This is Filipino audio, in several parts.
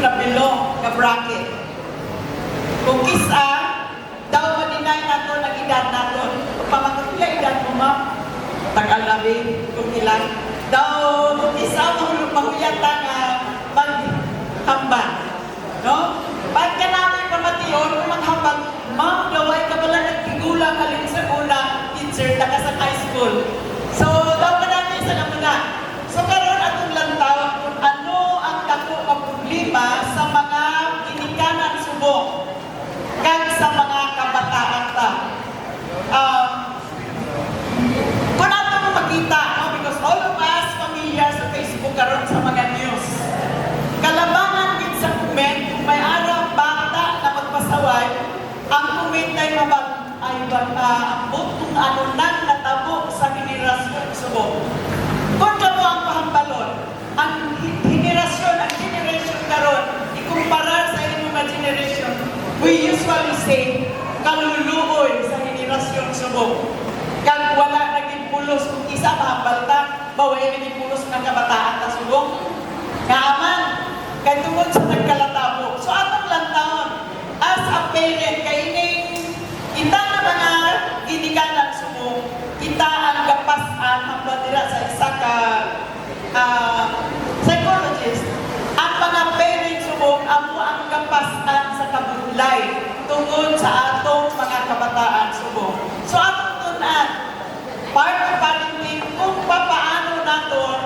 na bilong na bracket. Kung kisa, daw maninay nato ng edad nato. Pamakatila edad mo ma, tag-alabi, kung ilan. Daw, kung kisa, mahuyata nga maghambal. No? Pagka namin pamation, kung maghambal, ma'am, daway ka pala nagtigulang halin sa una, teacher, taga sa high school. So, daw ka namin sa namuna. So, karon atong lantaw kung ano ang dako nga problema sa mga ginikanan subong kag sa mga kabataan ta. Kung ato mo makita, no? Because all of us familiar sa Facebook karon sa mga news. Kalabangan din sa comment, kung may araw bata na magpasaway, ang comment ay ambot kung ano nang natabo sa henerasyon subong. Kung ka mo ang pahambalon, ang generation karon, ikumpara sa inyong mga generation, we usually say, kaluluoy sa henerasyon subong. Kag wala naging pulos kung isa mahambal ta, baway naging pulos ng kabataan na subong. Kaaman, kay tungod sa nagkalatabo. So atong lantawon, as a parent, kaining kita na mga ginikanan subong, kita ang gapasan ang bandira sa isa ka psychologist. Ang mga parents subong, amo ang gapasan sa kabulay tungod sa atong mga kabataan subong. So atong tunan, part of parenting kung paano naton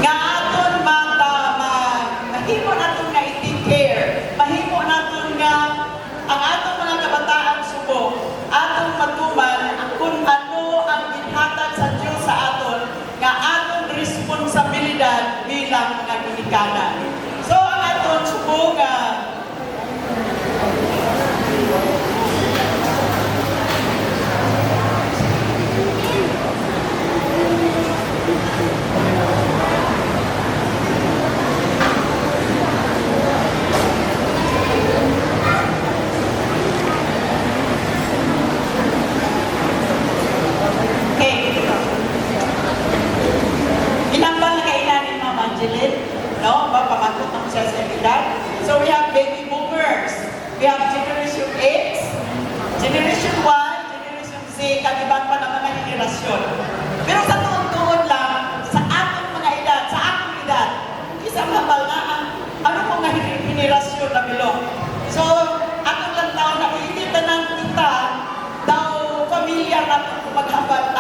nga aton mahimo naton nga i-take care, mahimo naton nga ang atong mga kabataan subong, atong matuman kung ano ang ginhatag sa Diyos sa aton nga atong responsibilidad bilang mga ginikanan. So ang aton subong so we have baby boomers, we have generation X, generation Y, generation Z, kag-ibang pa ng mga henerasyon. Pero sa tuon-tuon lang, sa atong mga edad, sa akong edad, isang habal na ano mga henerasyon na bilong. So, atong lang taon na hindi tanang kita, daw familiar natin kung maghambal,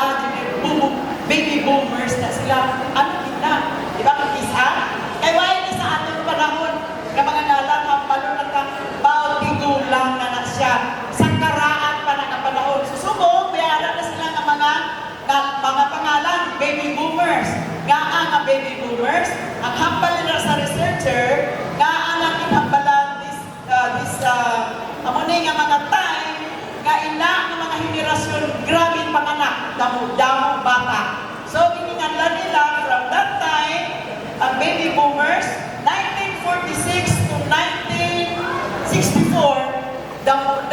baby boomers na sila, ano kita, di ba, isa? Kaya wala sa atong panahon, na mga nalang hambalo na ka, tigulang na siya. Sa karaan pa na panahon. Susubong, bayara na sila ng mga pangalan, baby boomers. Nga baby boomers, ang hambal nila sa researcher, nga ang inhambalan amunay nga mga time, nga ina ng mga henerasyon, grabing panganak, damo bata. So, gininganlan nila from that time, ang baby boomers, 1946 to 1964, damo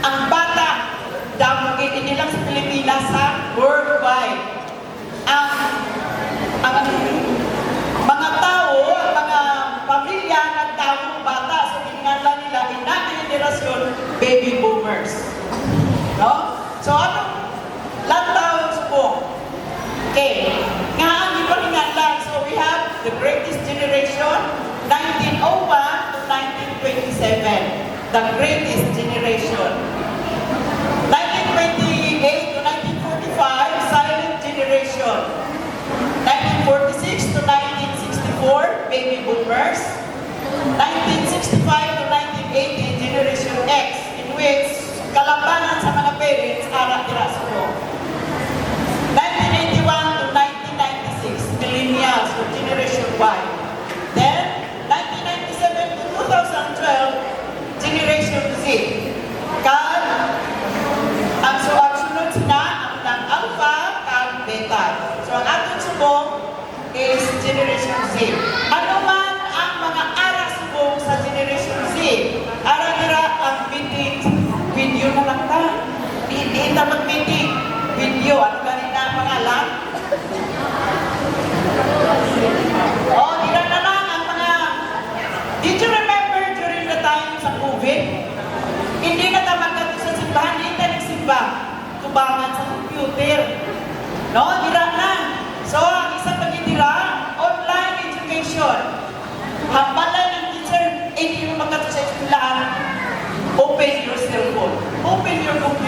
ang bata, damo inilang sa Pilipinas sa worldwide. Ang mga tao, mga pamilya ng damo bata, so ginala nila henerasyon, baby boomers. No? So anong lantaw subong? Okay. Nga ang iparingalan, so we have the greatest generation, 1901 to 1927. The greatest generation. 1928 to 1945, silent generation. 1946 to 1964, baby boomers. 1965 to 1980, generation X, in which kalabanan sa mga parents, ara-ira subong. 1981 to 1996, millennials or generation Y. Then, 1997 to 2012, generation Z. Ang sunod sila, ang alpha at beta. So, ang ating subong is generation Z. Ano man ang mga ara subong sa generation Z? Ara-ira ang meeting, video na lang ta. Hindi na mag-meeting. Video, ano ganit na ang pangalan? Oh, di na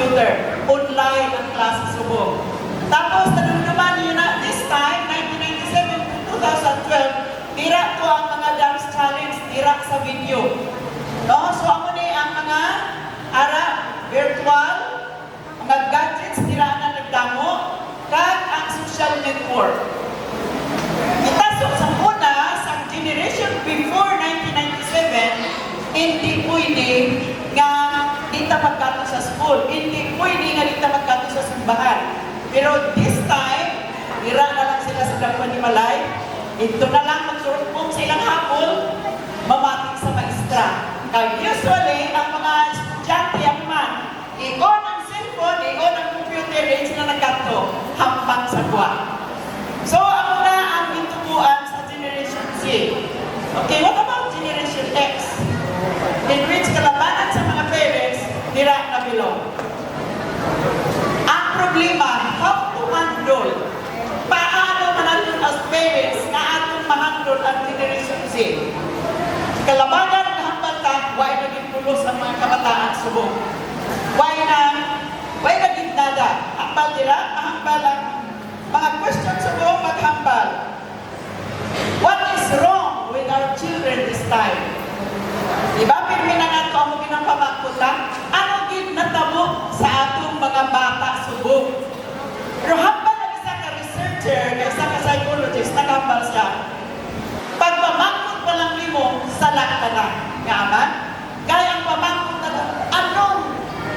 computer. Online ang klase subong. Tapos, naman yun na, this time, 1997 to 2012, tira ko ang mga dance challenge, tira sa video. No? So, ako ni ang mga virtual, mga gadgets, tira na nagdamo, kag ang social network. Itaso sa una, sa generation before 1997, hindi pwede nga dita magkato sa school. Hindi pwede nga dita magkato sa simbahan. Pero this time, tira na lang sila sa Dagwan ni Malay. Ito na lang magsurupong sa ilang hapon, mamatik sa maestra. Kaya usually, ang mga estudyante ang man, i-on ang cellphone, i-on ang computer, rin sila nagkato, hampang sa kwa. So, ako na ang pintubuan sa Generation Z. Okay, what about Generation X? In which kalabanan sa mga parents, tira na bilong. Ang problema, how to handle? Paano manandun as parents na atong mahandle ang Generation Z? Kalabanan na hambata, why naging pulos ang mga kabataan subong? Why naging nada? Hambal nila, mahambal ang mga questions subong, maghambal. What is wrong with our children this time? Diba, pirminanan ko ang ginapamakutan? Ano ginatabo sa atong mga bata subong? Pero hambal na isa ka researcher, isa ka psychologist, nakahambal siya. Pag pamangkot pa lang limo, salak ka na. Ngaman? Kaya ang pamangkot na anong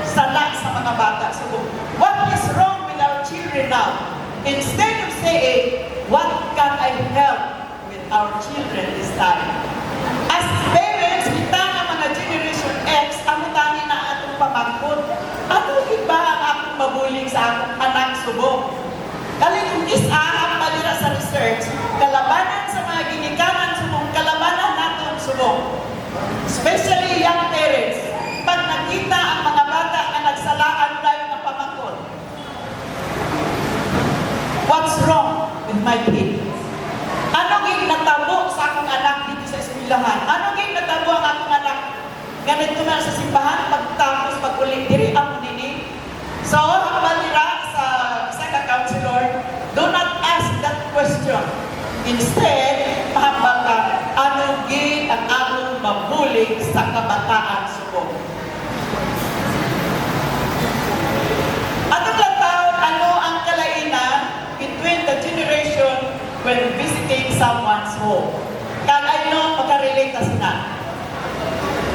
salak sa mga bata subong? What is wrong with our children now? Instead of saying, what can I help with our children this time? As parents, kita nga mga Generation X, ang tangin na atong pamangkot. Ano iba ang akong mabuling sa akong anak subong? Dahil kung isa, palira sa research, kalabanan sa mga ginikanan subong, kalabanan natin subong. Especially young parents, pag nakita ang mga bata na nagsalaan tayo ng pamangkot, what's wrong with my kid? Anong natabo sa akong anak dito sa eskwelahan? Anong natabo ang akong anak? Ganito na sa simbahan, pagtapos, pag-ulit, diri ang nini. So, ang balira sa counselor, do not ask that question. Instead, mahambal ka, anong ang among mabulig sa kabataan subong? Atong lataw, ano ang kalainan between the generation when visiting someone's home? Kaya I know, makarelate na sila.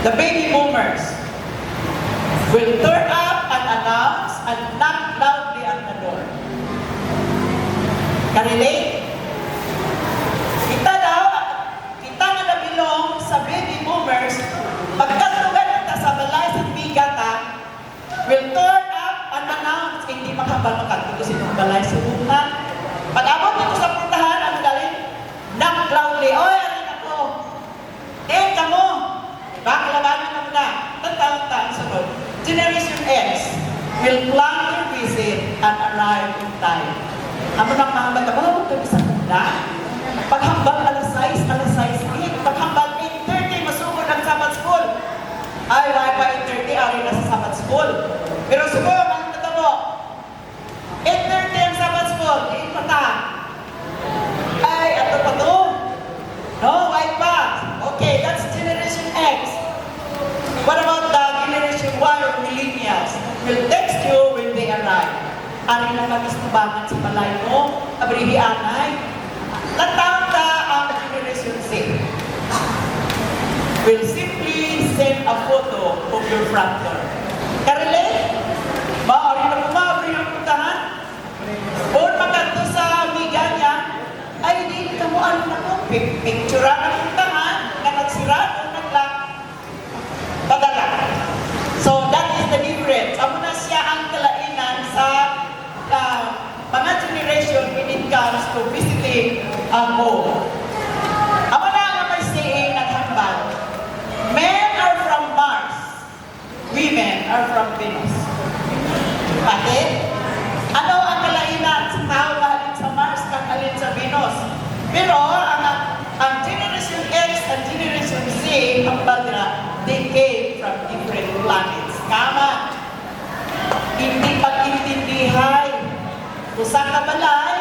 The baby boomers will turn up and announce and knock loudly at the door. Karelate? Kita nga nabilong sa baby boomers, pagkatugan kita sa balay sa bigata, will turn up and announce, hindi makabal dito sa balay sa bunga. Pag-abot dito sa puntahan, ang galing, knock loudly, oy, arin ako, kamo, bakalabanan mo na, tantang-tang sunod. Generation X will plan their visit and arrive in time. Amo nang mga magkabaw, ito isang muna. Paghambal alas 6, paghambal 8:30, masugod ang Sabbath school. Ay, why pa 8:30, ari na sa Sabbath school. Pero siguro, ang natabo, 8:30 ang Sabbath school, pata. Ay, ato pa to. No, why pa? Okay, that's Generation X. What about the Generation Y or millennials? Will text you when they arrive. Ari na kami tubangan sa balay mo, abrihi anay. Latang ta ang Generation Z. Will simply send a photo of your front door. Karele, maari na kumabri ang puntahan. O magkanto sa amiga niya, ay di ka mo ano na po, picture ang puntahan, na nagsira o naglang padala. So that is the difference. Amo na siya ang kalainan sa mga generation when it comes to visiting ang home. Amo na nga may saying naghambal. Men are from Mars, women are from Venus. Bakit? Ano ang kalainan sa tao mahalin sa Mars kang alin sa Venus? Pero ang Generation X and Generation Z, ang badra, they came from different planets. Kama, in Usa ka balay,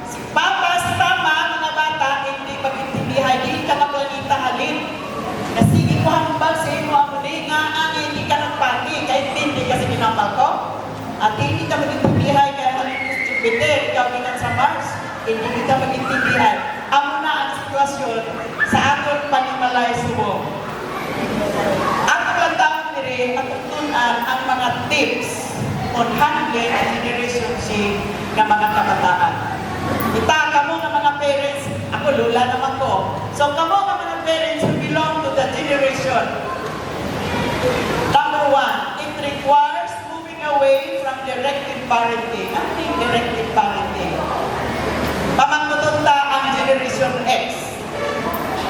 si Papa sa tama, mga bata, hindi pag-intindihan, hindi ka mapalita halin. Sige ko hambal sa ino ang muli nga, hindi ka nagpati, kahit hindi kasi ginambal ko. At hindi ka mag-intindihan, kaya halin ko Jupiter, ikaw gikan sa Mars, hindi ka mag-intindihan. Amo na ang sitwasyon sa atong panimalay subo. Ato lang taon nire, atong tunan ang mga tips on handling and generation Z ng mga kabataan. Kita kamo ng mga parents, ako lula naman ko. So kamo ng mga parents who belong to the generation. Number one, it requires moving away from directive parenting. Ano yung directive parenting? Pamangkutunta ang Generation X.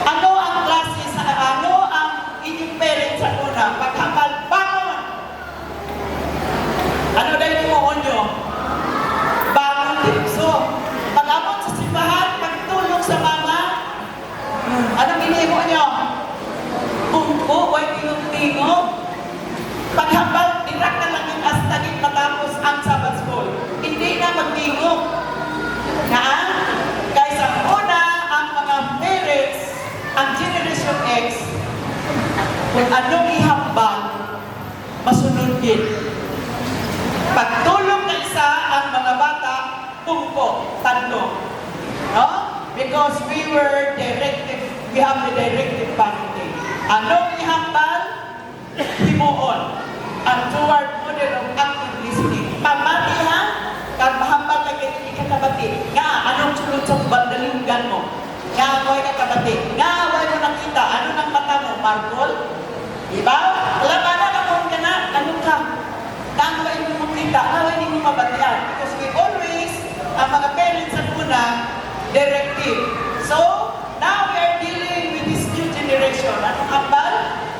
Ano ang klase sa ano ang inyong parents sa una? Paghamal, bangon! Ano dahil mo nyo? Bangon din. So, pag-amon sa simbahan, pagtulong sa mama, anong ginimo nyo? Bumpo, huwag tingog-tingog. Paghambal, dirak na lang yung astagit matapos ang Sabbath School. Hindi na magtingog. Kaysa una, ang mga parents, ang Generation X, kung anong ihambal, masunod din. Pagtulong na isa ang mga bata, pumpo, tanong. No? Because we have the directive parenting. Anong ihambal? Himuon. And toward model of active listening. Pamati ha? Kag mahambal ka kaya ikakabati. Nga, anong sulod sa bandalinggan mo? Nga, huwag kakabati. Nga, huwag mo nakita. Ano ng mata mo? Marble? Diba? Alam ba na kung ka na? Ano ka? Nang huwag mo makita. Huwag mo mabatian. Because we always, ang mga parents sa una, directive. So, now we are dealing with this new generation. Anong hambal?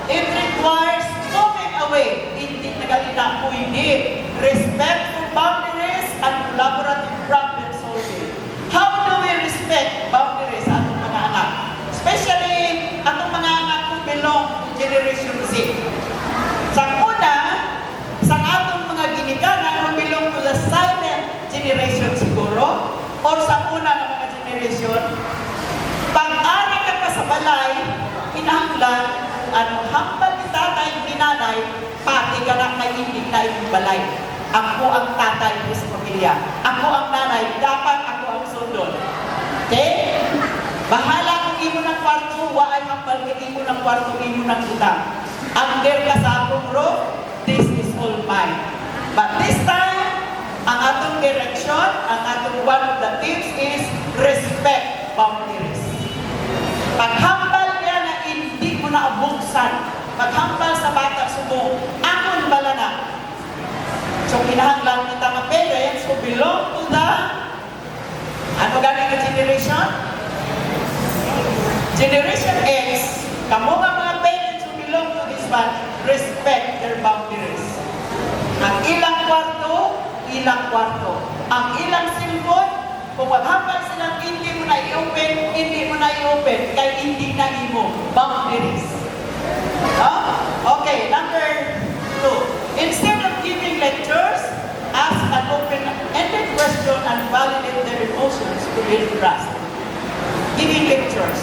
It requires moving away. Hindi nagalina po hindi. Respectful boundaries and collaborative problem solving. How do we respect boundaries sa atong mga anak? Especially atong mga anak who belong to Generation Z. Sa una, sa atong mga ginikanan who belong to the silent generation siguro, or sa una ng mga generation, pag-ari ka pa sa balay, inahanglan, anong hambal ni tatay, binanay, pati ka na may hindi na yung balay. Ako ang tatay ko sa pamilya. Ako ang nanay. Dapat ako ang sundon. Okay? Bahala kung imo ng kwarto, waay hambal kung imo ng kwarto, imo ng utang. Under ka sa akong roof, this is all mine. But this time, ang atong direction, ang atong one of the tips is respect boundaries. Paghambal niya na hindi mo na abuksan. Paghambal sa bata sumo, akon bala na. So, kinahanglan kita mga parents who belong to the ano galing na generation? Generation X. Kamo nga mga parents who belong to this one, respect their boundaries. Ang ilang kwarto, ilang kwarto. Ang ilang cellphone, kung maghambal silang hindi mo na i-open, hindi mo na i-open, kaya hindi na imo. Boundaries. Okay, number 2. Instead of giving lectures, ask an open-ended question and validate their emotions to build trust. Giving lectures.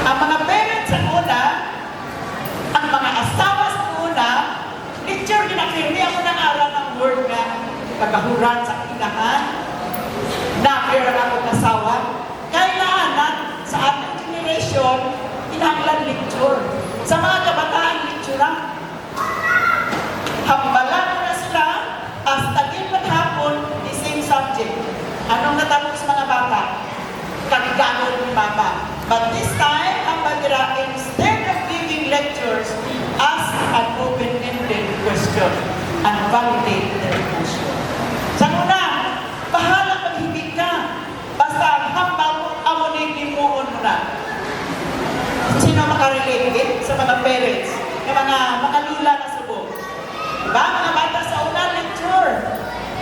Ang mga parents sa una, ang mga asawa sa una, lecture, ginakirmi ako ng aral ng word nga, kagahuran sa inahan, na-hear ako kasawa. Kailangan sa ating generation, inahanglan lecture. Sa mga kabataan, lecture lang. Hambalan mo na sila, as tagil maghapon, the same subject. Anong natapos sa mga bata? Kaniganon ni mama. But this time, ang bagira, instead of giving lectures, ask an open-ended question and validate their emotion. Sa una, bahala maghibig ka. Basta ang hambal mo, amunin mo na. Sino makarelate sa mga parents, ng mga lula na subo? Diba? Mga bata sa una, lecture.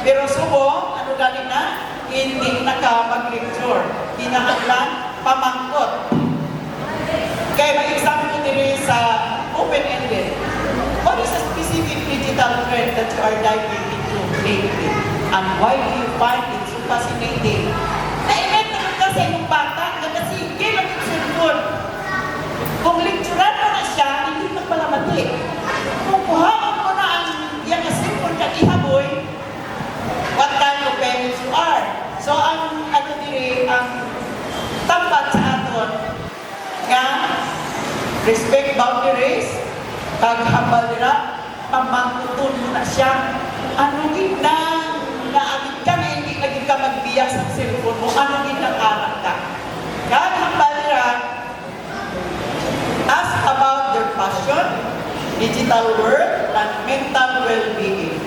Pero subo, ano galing na? Hindi na ka mag-lecture. Hinahanglan, pamangkot. Kaya may example din sa open-ended. What is a specific digital trend that you are diving into lately? And why do you find it so fascinating? Naimet naman ka sa inyong bata, nagkasige lang yung cellphone. Kung lecturan mo na siya, hindi ka pala mati. Kung kuhaan mo na ang yung cellphone kag ihaboy, what kind of parents you are? So ang ano diri, ang tampat sa aton nga respect boundaries, kag hambal dira, pamangkutun mo na siya. Ano ginang naagit ka na hindi lagi ka magbiyak sa cellphone mo, ano ginang anak ka? Kag hambal dira, ask about their passion, digital world, and mental well-being.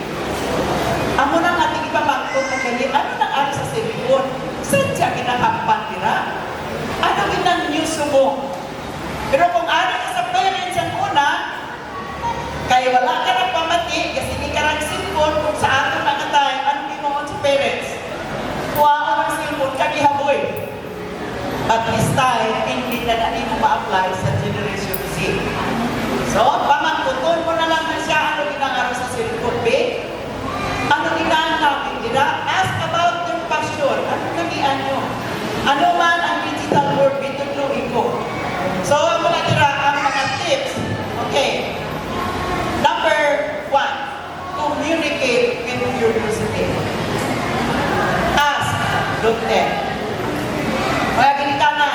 Amo nang ating ipamangkot na gali, ano nang ari sa cellphone? Sadya ginahampan dira? Ano ginang news mo? Pero kung ari ka sa parents ang una, kaya wala ka nang pamati, kasi hindi ka nang cellphone, kung sa ato nakatay, ano ginoon sa parents? Kuha ka ng cellphone, kagihaboy. But this time, hindi na mo ma-apply sa Generation Z. So, pamangkuton mo na lang na siya, ano ginangaro sa cellphone, babe? Ano ginangaro? Ask about their passion. Ano nagian nyo? Ano man ang digital world, bitutluin ko. So, ako na dira ang mga tips. Okay. Number 1, communicate with your visitor. Ask, don't tell. Kaya ginita na,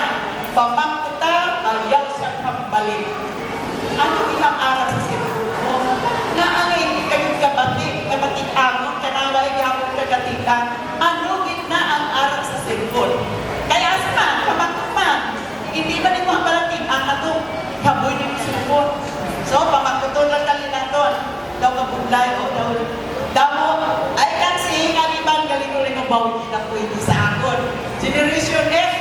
pamangkuta, ayaw siyang pambalik. Ano ginang-aral sa cellphone mo? Na ang hindi kayo kabatik amon, kanaway gapon kagatikan, ano gina ang aral sa cellphone? Kaya asman, pamangkut man, hindi ba ni mo hambalating ang atong kaboy ni cellphone? So, pamangkuton lang dali naton. Daw kabudlay o daw I can see nga liban galing-galing bawin na pwede sa akon. Generation X,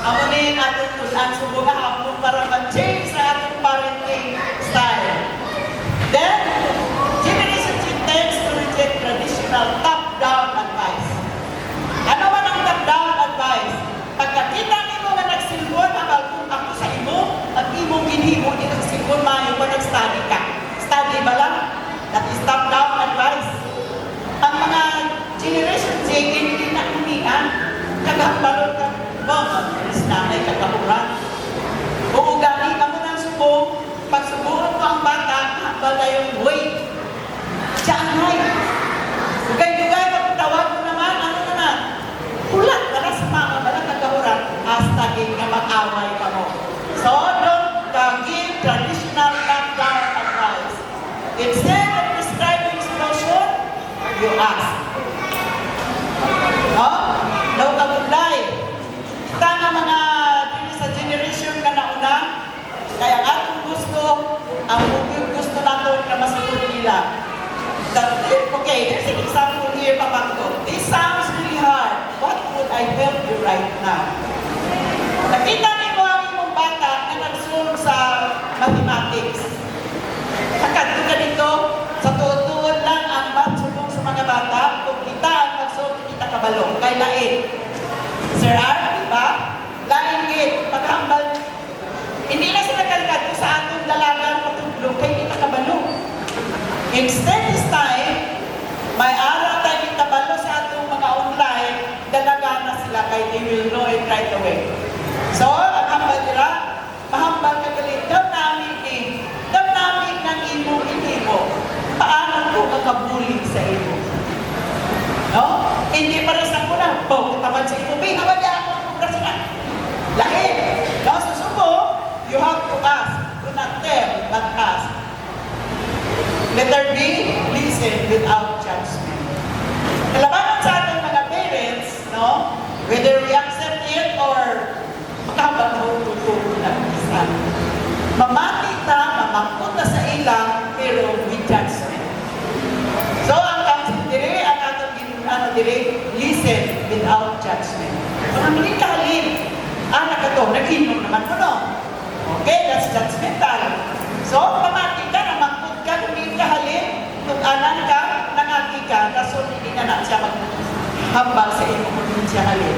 amo ni atong tulan subuga hapon para mag-change sa atong parenting style. Then, Generation Z tends to reject traditional top-down advice. Ano man ang top-down advice? Pagkakita nimo nga nagsilbon, kung ako sa imo, at imong ginhimo dito sa silbon, mayo pa nag-study ka. Study ba lang? That is top-down advice. Ang mga Generation Z, hindi na umian. Kagambalo ka, is nanay kagahuran. Uugani ka mo ng subong, pagsubukan mo ang bata, hambal na yung weight. Diyanay. Dugay-dugay, pagtawag mo naman, ano naman? Kulat ka na sa mga balang kagahuran, hasta nga mag-away ka mo. So, don't give traditional top-down advice. Instead of prescribing solution, you ask. No? Daw kabudlay. Kita nga mga sa generation ka na una, kaya ang atong gusto, ang gusto natin na masunod nila. Okay, there's an example here, Pamangko. This sounds really hard. What would I help you right now? Nakita niyo ang imong bata na nagsulong sa mathematics. Sakad ka dito, sa tuod-tuod lang ang magsulong sa mga bata, kung kita ang magsulong, kita kabalong. Kay lain. Sir R, di ba? Lain git, paghambal. Hindi na sila kalkad sa atong dalagang patudlong, kay kita kabalong. Instead this time, may araw tayo itabalo sa atong mga online, dalaga na sila kay they will know it right away. So, ang hambal nila, mahambal ka galit, daw namin ng imo, paano ko makabuli sa imo? No? Hindi pa rin sa kuna, tamad sa imo, hawad niya ako ng prasinan. Lahi, no? Susubo, you have to ask, do not tell, but ask. Letter B, listen without judgment. Kalabanan sa ating mga parents, no? Whether we accept it or makabag na hutututo na isa. Mamati ta, mamangkot na sa ilang, pero with judgment. So, ang dire, ang atong dire, listen without judgment. So, ang hindi kahalin, anak ka to, naghinom naman mo, no? Okay, that's judgmental. So, pamati ka, namangkot ka, hindi kahalin, tug-anan ka, nangaki ka, kaso hindi na siya maghambal sa imo kung hindi siya halin.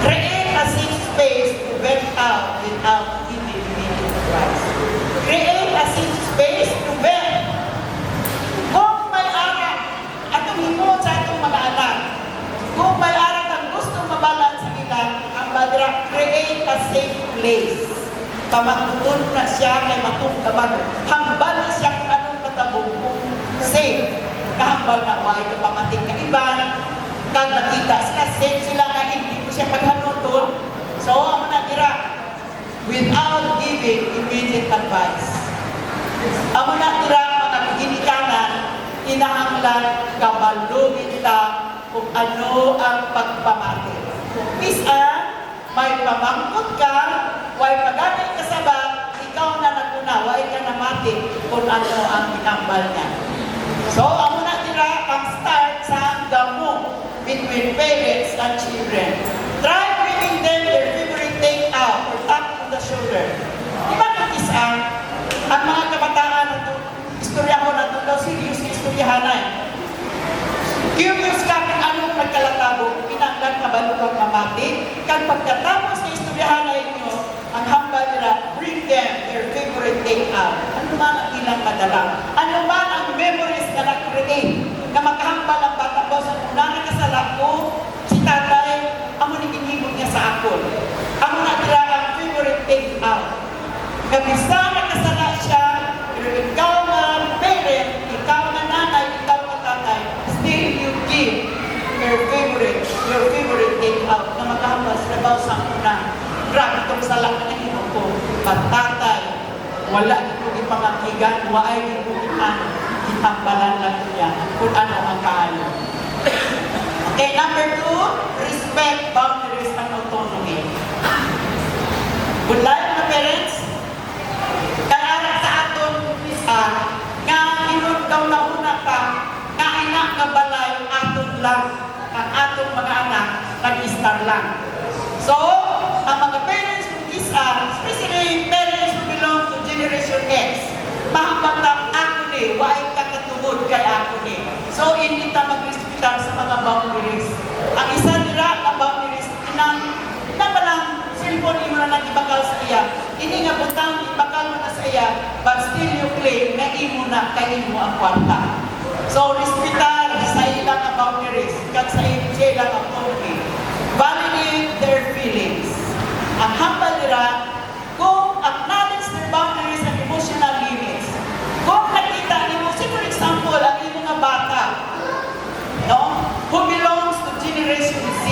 Create a safe space to vent out without giving advice. Create a safe space to vent. Kung may anak, atong himo sa mag-create a safe place. Pamangutun na siya kay matungkaban. Hambal na siya kung anong katabong kung safe. Kahambal na why ka pamating na iban. Kag nakita sila, safe sila na hindi ko siya paghanuton. So, ang natira, without giving immediate advice. Ang natira, mga ginikanan, inahanglan, kabalugin ta kung ano ang pagpamati. Kung pisan, may pamangkot ka, way pagano'y kasabang, ikaw na naguna, way ka na mati kung ano ang inambal niya. So, ang natira, ang start sa damo between parents and children. Try bringing them their favorite take out or tap on the shoulder. Di ba nag-isang ang mga kabataan na ito, istorya ko na ito daw, serious na istoryahan na eh. Curious ka kung anong nagkalatabo, pinanggan ka ba lukang mamati? Kag pagkatapos na istoryahan na inyo, ang hambal nila, bring them their favorite take out. Ano man ang ilang madala? Ano man ang memories na na-create na makahambal ang bata ko sa una nakasala ko, si tatay, amo ni kinibog niya sa akon. Amo na tira ang favorite take out. Kabisa nakasala siya, pero ikaw na parent, ikaw na nanay, ikaw na tatay, still you give your favorite take out na makahambal sa labaw sa una. Grabe itong sala na ino ko, patatay, wala ito ipangakigan, waay ito itambalan lang niya kung ano ang kaayo. Okay, number 2, respect boundaries and autonomy. Good life na parents, kaya sa aton isa, nga inod daw na una ka, nga ina nga balay aton lang, ang atong mga anak, nag-star lang. So, ang mga parents ng isa, especially parents who belong to Generation X, mahambang lang ako ni, waay kakatungod kay ako ni. So, hindi ta mag-respektar sa mga boundaries. Ang isa nila na boundaries, nabalang cellphone mo na nag-ibakal sa iya. Hindi nga butang ibakal mo na sa iya, but still you claim na imo na kay imo ang kwarta. So, respektar sa ilang ang boundaries, kat sa ilang ang autonomy. Validate their feelings. Ang hambal nila, kung acknowledge their boundaries and emotional limits. Kung nakita niyo, say for example, ang iyong mga bata, no, who belongs to Generation Z,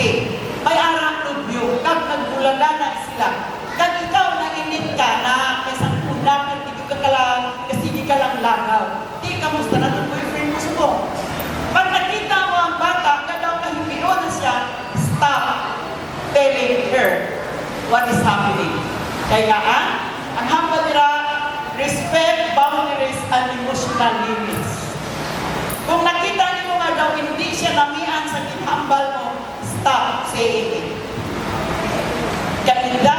may arak review, kag nagbulala na sila. Kag ikaw na init ka na, kaysa una, kasi di ka lang lagaw. Di, kamusta na itong boyfriend mo subong? Pag nakita mo ang bata, kadaw kahimiro na siya, stop telling her what is happening. Kaya ang hambal nila, respect boundaries and emotional limits. Kung nakita niyo nga daw hindi siya namian sa kinhambal mo, stop saying it. Kaya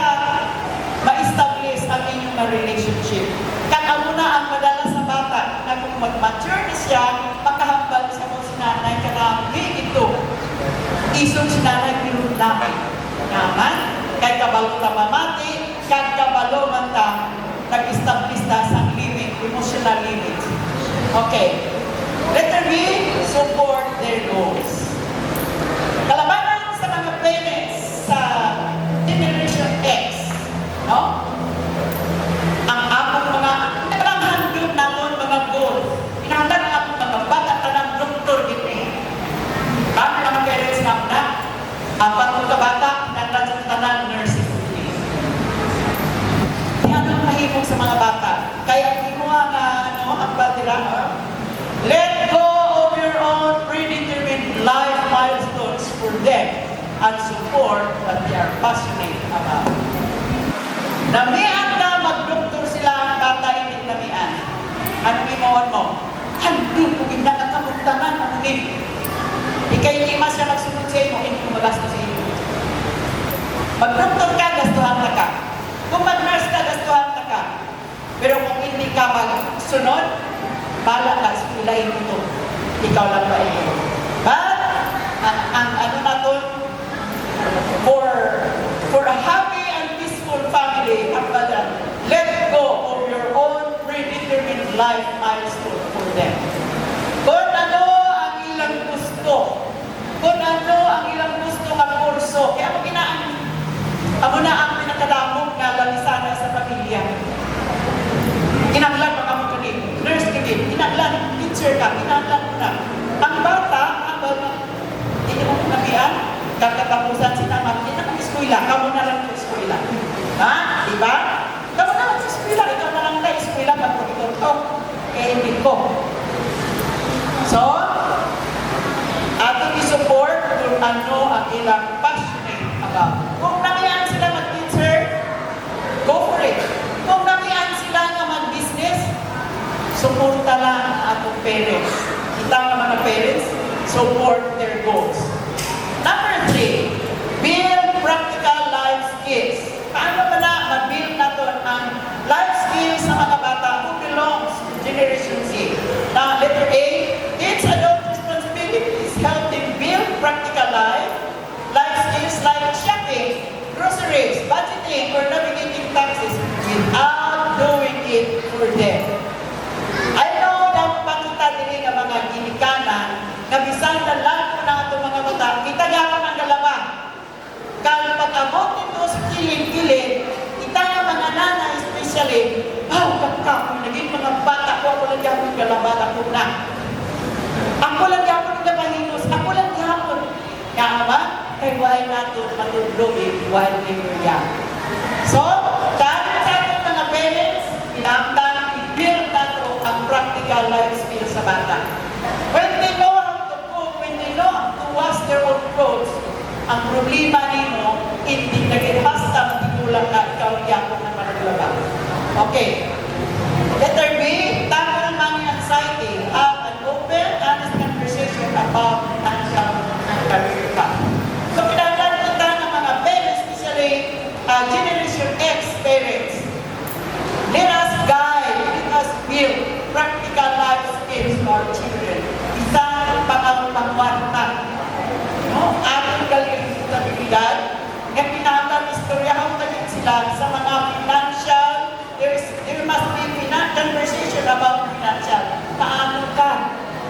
ma-establish ang inyong relationship. Kaya mo na ang madala sa bata na kung mag-mature na siya, makahambal siya mo si nanay, karami ito. Isong si nanay, pinunamay. Naman, kay kabalo ta mamati, kay kabalo man ta, nag-establish na sa limit, emotional limit. Okay. Letter B, support their goals. Kalabanan sa mga parents sa Generation X, no? Ang apong mga, parang handog natin mga goals. Inahanggan ang apong mga bata tanang doktor dito. Kami mga parents na apat mo ka bata, nandan sa tanang nursing school. Yan ang mahimong sa mga bata. Kaya hindi mo ang batira, let go of your own predetermined life milestones for them and support what they are passionate about. Namian na mag-doktor sila ang bata, init namian. Ano imawan mo? Handog kung hindi nakakamugtangan ang nito. Ikay hindi mas siya nagsunod sa inyo, hindi mo magasto sa inyo. Mag-doktor ka, gastuhan ka. Kung mag-nurse ka, gastuhan ka. Pero kung hindi ka magsunod, bala ka, silayin ito. Ikaw lang ba ito? But, ang ano na to, for a happy and peaceful family, let go of your own predetermined life milestone for them. Kung ano ang ilang gusto, kung ano ang ilang gusto ng kurso, kaya mo Amo na ang pinakadamog nga lamisanan sa pamilya. Kinanglan mga mo kani, nurse kani, kinanglan, teacher ka, kinanglan mo na. Ang bata, hindi mo nabiyan, kakatapusan sinama, hindi na mag-eskwela, kamo na lang sa eskwela. Ha? Diba? Kamo na lang sa eskwela, ikaw na lang na eskwela, magpapitutok, kaya hindi ko. So, ating i-support kung ano ang ilang passionate about. Kung namiyaan sila mag-teacher, go for it. Kung namiyaan sila nga mag-business, suporta lang ang atong parents. Kita nga mga parents, support their goals. Number 3, build practical life skills. Paano ba na mag-build natin ang life skills sa mga bata who belongs to Generation Z? Now, letter A, its adult responsibilities help them build practical life skills like shopping, groceries, budgeting, or navigating taxes without doing it for them. I know na pakita din ang mga ginikanan na bisan na lang po na itong mga bata, itagapan ang dalawa. Kaya pag-amot nito sa kilid-kilid, kita nga mga nanay especially, kung naging mga bata ko, ako lang yapon galabata ko na. Ako lang yapon ng gabahinos, ako lang yapon. Kaya ba? Kaya why nato matudlogin while they were young. So, kahit sa ating mga parents, pinamdan, i-build nato ang practical life skills sa bata. When they know how to cook, when they know how to wash their own clothes, ang problema nino, hindi naging basta matigulang na ikaw yapon na managlaba. Okay. Letter B, tackle money anxiety. Have an open, honest conversation about financial and career path. So, kinahanglan kita ng mga parents, especially Generation X parents. Let us guide, let us build practical life skills for our children. Isang pangwarta. No? Ating kalistabilidad, na pinatang istoryahan natin sila sa mga financial, there must be conversation about financial. Paano ka?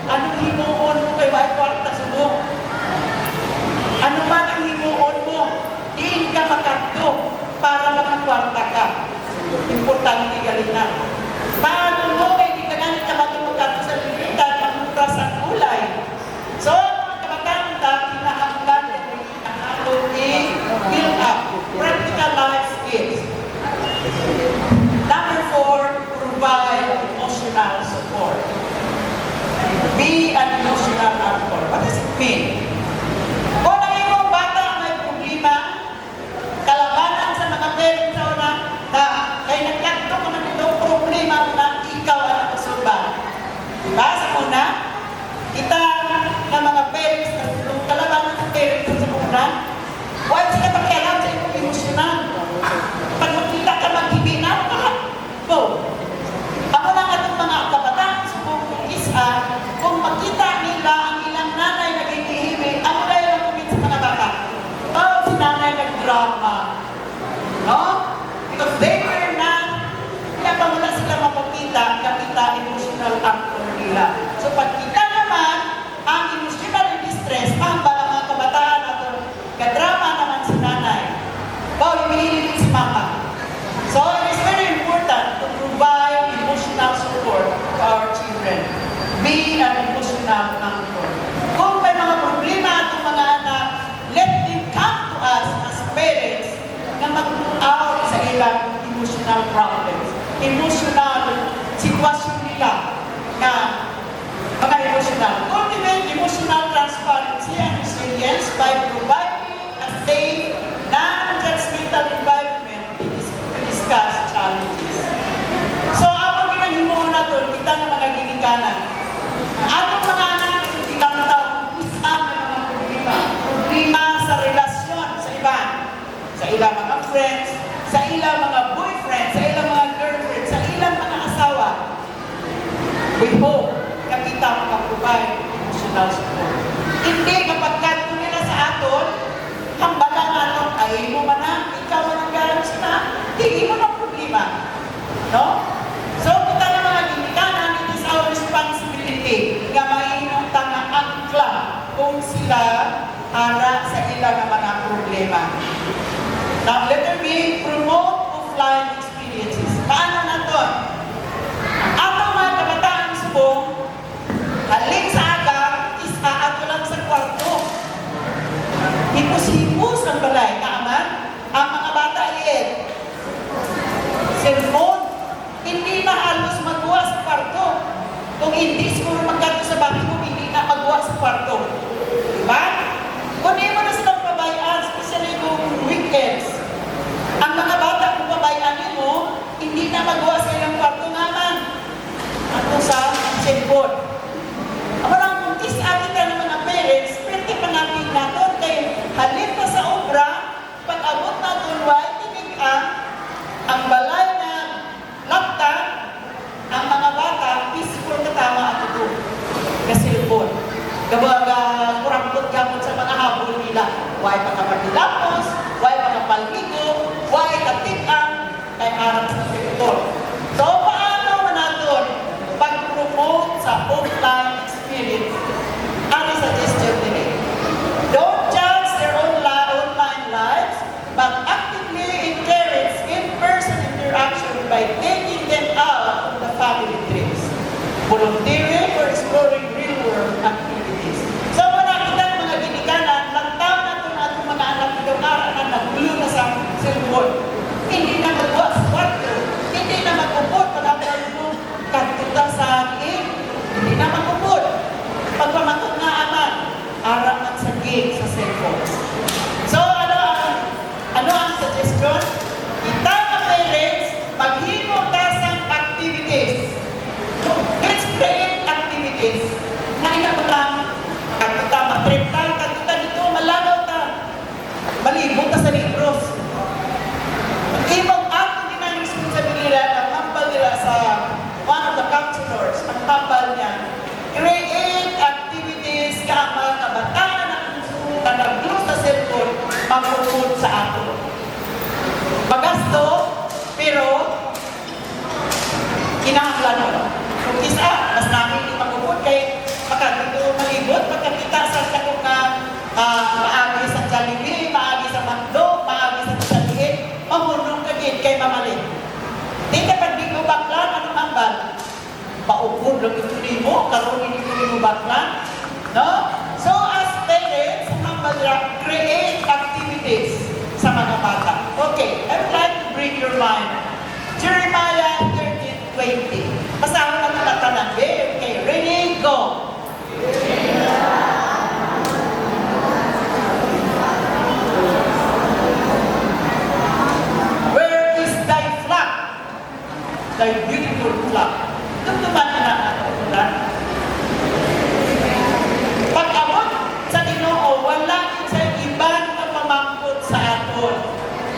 Anong himuon mo kay White Kwarta subong? Ano man ang himuon mo? Diin ka makakdo para makakwarta ka. Importante galingan. Paano mo kay di ka ganit ka magkakdo sa libritan, magmutras ang kulay? So, mga kamatanda, pinahanggan ang ato i-build up practical life skills. Number 4, provide emotional support. Be an emotional anchor. What does it mean? Kung ang iyong bata may problema, kalabanan sa mga parents na kaya nagkakto ka na itong problema na ikaw ang nakasulban. Diba? Sa una, kita na mga parents na itong kalabanan sa parents sa una, huwag sila pakialam sa iyong emotional. Pag makita ka maghibinan, go. Ako lang itong mga kabataan, subong kong isa, kung makita nila ang ilang nanay na ginihimik, ako na yung kumit sa mga bata. Oh, si nanay nag-drama. No? Because they were not, kaya pa muna sila mapakita, kapita emotional anchor nila. So pagkita naman, ang emotional distress, ang mga kabataan at kadrama naman si nanay. Wow, ibigilin si mama. So it is very important to provide emotional support to our children. Be an emotional anchor. Kung may mga problema at mga anak, let them come to us as parents na mag-out sa ilang emotional problems. Emotional sitwasyon nila na mga emotional. Cultivate emotional transparency and resilience by providing a safe, non-judgmental environment to discuss challenges. So, ako ginahimo na ito, kita ng mga ginikanan. Atong mga anak, ilang taon, isa ng mga problema sa relasyon sa iba, sa ilang mga friends, sa ilang mga boyfriends, sa ilang mga girlfriends, sa ilang mga asawa. We hope na kita makaprovide emotional support. Hindi kapag kanto nila sa aton, hambala nga ito, ay mo man na, ikaw man ang galang sila, hindi mo ng problema. No? So, kita na mga ginikanan, it is our responsibility nga mainong tanga angkla kung sila ara sa ilang mga problema. Now, let We promote offline experiences. Paano na to? Ang atong mga kabataan subong, halin sa aga, is aato lang sa kwarto. Hipos-hipos ang balay, kaaman? Ang mga bata iyan, cellphone, hindi na halos magawa sa kwarto. Kung hindi siguro magkato sa bahay mo, hindi na magawa sa kwarto. Diba? Kung di mo na silang pabayaan, especially kung weekends, ang mga bata kung pabayaan mo, hindi na magawa sa ilang kwarto naman. Ano sa cellphone. Ang marang kung is-atin ka ng mga parents, pwede pa natin natin kayo halip pa sa obra, pag-abot na tulway, tinig ang balay na laptop, ang mga bata, peaceful katama at ito. Kasilpon. Gabaga, kurangkot gamot sa mga habol nila. Huwag pagkapagilapos, huwag pagkapalgigo, huwag katikang, kay harap sa sektor. So, paano man natin pag-promote sa offline experience? Ano suggestion din? Don't judge their online lives, but actively encourage in-person interaction by taking them out on the family trips. Volunteering or exploring real-world activities. So, wala kita mga ginikanan, nagtaon na ito na itong mga anak ng araw na nagbulo na sa cellphone. Hindi na magawa sa kwarto. Hindi na magpupot. Pag-abal mo, katuta sa akin. Hindi na magpupot. Pagpamakot na aman, araw at sa game sa cellphone. So, ano ang suggestion? Kita na parents, maghimo tasang activities. Let's create activities. Na ina mo lang, katuta, matrip tayo, katuta dito, malagaw ta. Malibot ka sa libros. Ang ibang ato din ang responsibilidad, ang hambal nila sa one of the counselors, ang hambal niya, create activities ka ang mga kabataan na nag-glue sa cellphone, mag-upod sa ato. Magasto, pero kinahanglan mo. Kung isa, mas namin di mag-upod kay makagito malibot, magkakita sa sakong na maagi sa Jollibee, maagi sa Mando, maagi sa Jollibee, mahunong kagid kay mamalit. Di ka pag di mo baklan, anong hambal? Paupod lang ito mo, karoon ito mo baklan. No? So as parents, hambal nila, create activities sa mga bata. Okay, I would like to bring your mind. Jeremiah 13:20. Basahan na ito na tanan. Okay, ready, go. Where is thy flock? Thy beautiful flock. Tumtuman na na. Pag-abot sa Ginoo, wala sa ibang na pamangkot sa aton.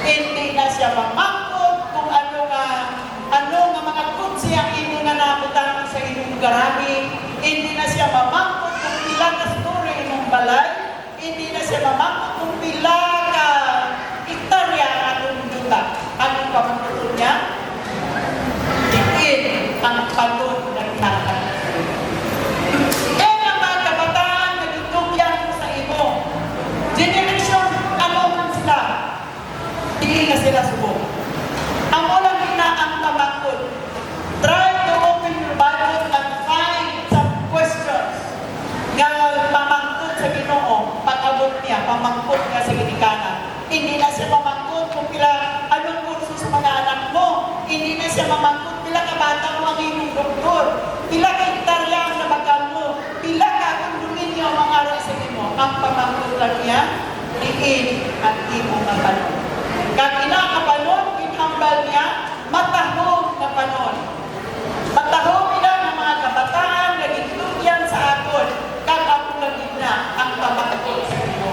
Hindi na siya mamangkot kung ano nga mga kutsi ang imo nga nabutan sa inyong garabi. Hindi na siya mamangkot kung pila ka story imong balay. Hindi na siya mamangkot kung pila ka hektarya ang atong duta. Anong pamangkot niya? Diin ang pagod ng nata. Yan ang mga kabataan na tutugyan sa imo. Generation, ano man sila? Hindi na sila subok. Ang ulang na ang pamangkot. Try to open your Bible and find some questions nga pamangkot sa Ginoo. Pag-abot niya, pamangkot niya sa ginikanan. Hindi na siya mamangkot kung pila anong kurso sa mga anak mo. Hindi na siya mamangkot pila ka bata mo ang iyong doktor. Pila ka hektarya ang nabakal mo. Pila ka kondominyo ang aral sa imo. Ang pamangkot lang niya, diin at imong kapanon. Kag inakapanon, inhambal niya, matahog na panon. Matahog nila ng mga kabataan na gitugyan sa aton. Kag ako lagi na ang pamangkot sa imo.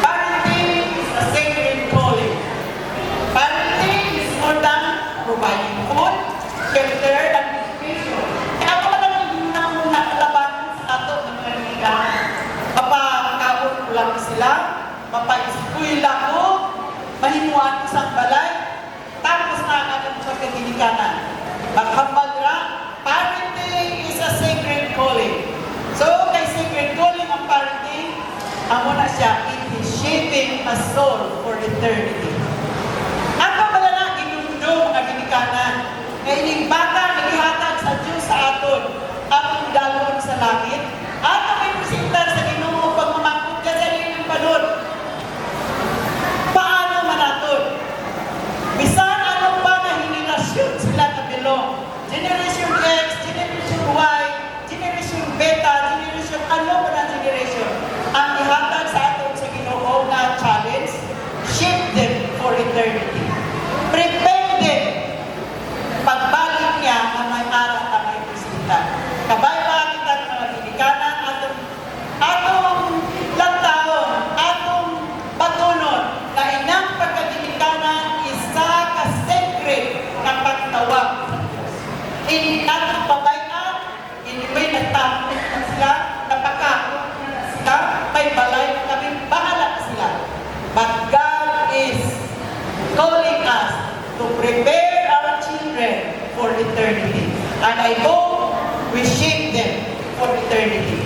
Parenting is a sacred calling. Parenting is more than providing food, shelter, and education. Kaya ako naman yung nakalabanan sa ato ng mga niligahan. Mapakakabot ko lang sila, mapa-eskwela ko, mahimuan ko sa balay, tapos na ang aking pagkaginikanan. Maghambal na, parenting is a sacred calling. So, kay sacred calling ang parenting, amo na siya, it is shaping a soul for eternity. Ato bala na ginundong ang ginikanan, nga ining bata nagihatag sa Diyos sa aton, ang dalon sa langit, ato may presentar sa Ginoo pagmamangkot ka sa inyong panod. Paano manaton? Bisan ano pa na henerasyon sila na belong. Generation X, Generation Y, Generation Beta, Generation ano pa na generation. Ang ihatag sa aton sa Ginoo na challenge, shape them for eternity. Prepare them. Pagbalik niya na may araw na may presenta. Kabay pa kita ng mga ginikanan, atong lantaon, atong batunon, na inang pagkaginikanan isa ka-sacred na pagtawag sa Diyos. Hindi atong babayan, hindi may natakot na sila, napakakot na sila, may balay na kami, bahala na sila. But God is calling us to prepare our children for eternity. And I hope we shape them for eternity.